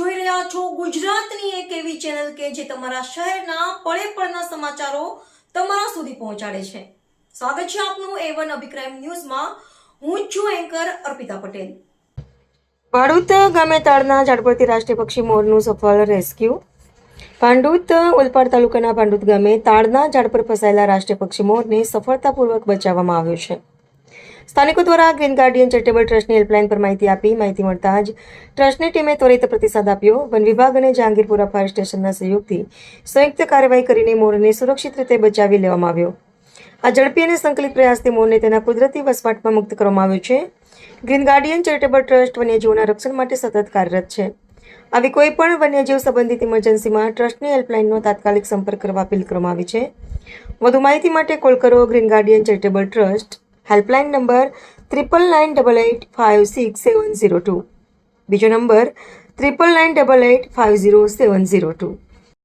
જોઈ રહ્યા છો ગુજરાતની એક એવી ચેનલ કે જે તમારા શહેરના પળે પળના સમાચારો તમારા સુધી પહોંચાડે છે. સ્વાગત છે આપનું A1 અભિક્રાઇમ ન્યૂઝમાં. હું છું એન્કર અર્પિતા પટેલ. ભાડૂત ગામે તાડના ઝાડ પરથી રાષ્ટ્રીય પક્ષી મોરનું સફળ રેસ્ક્યુ. ભાંડુત ઓલપાડ તાલુકાના ભાંડુત ગામે તાડના ઝાડ પર ફસાયેલા રાષ્ટ્રીય પક્ષી મોરને સફળતાપૂર્વક બચાવવામાં આવ્યો છે. સ્થાનિકો દ્વારા ગ્રીન ગાર્ડિયન ચેરિટેબલ ટ્રસ્ટની હેલ્પલાઇન પર માહિતી મળતા જ ટ્રસ્ટની ટીમે ત્વરિત પ્રતિસાદ આપ્યો. વન વિભાગ અને જહાંગીરપુરા ફાયર સ્ટેશનના સહયોગથી સંયુક્ત કાર્યવાહી કરીને મોરને સુરક્ષિત રીતે બચાવી લેવામાં આવ્યો. આ ઝડપી અને સંકલિત પ્રયાસથી મોરને તેના કુદરતી વસવાટમાં મુક્ત કરવામાં આવ્યો છે. ગ્રીન ગાર્ડિયન ચેરિટેબલ ટ્રસ્ટ વન્યજીવોના રક્ષણ માટે સતત કાર્યરત છે. આવી કોઈ પણ વન્યજીવ સંબંધિત ઇમરજન્સીમાં ટ્રસ્ટની હેલ્પલાઇનનો તાત્કાલિક સંપર્ક કરવા અપીલ કરવામાં આવી છે. વધુ માહિતી માટે કોલ કરો green Guardian charitable trust. Helpline number 9998856702. બીજો નંબર 9998850702.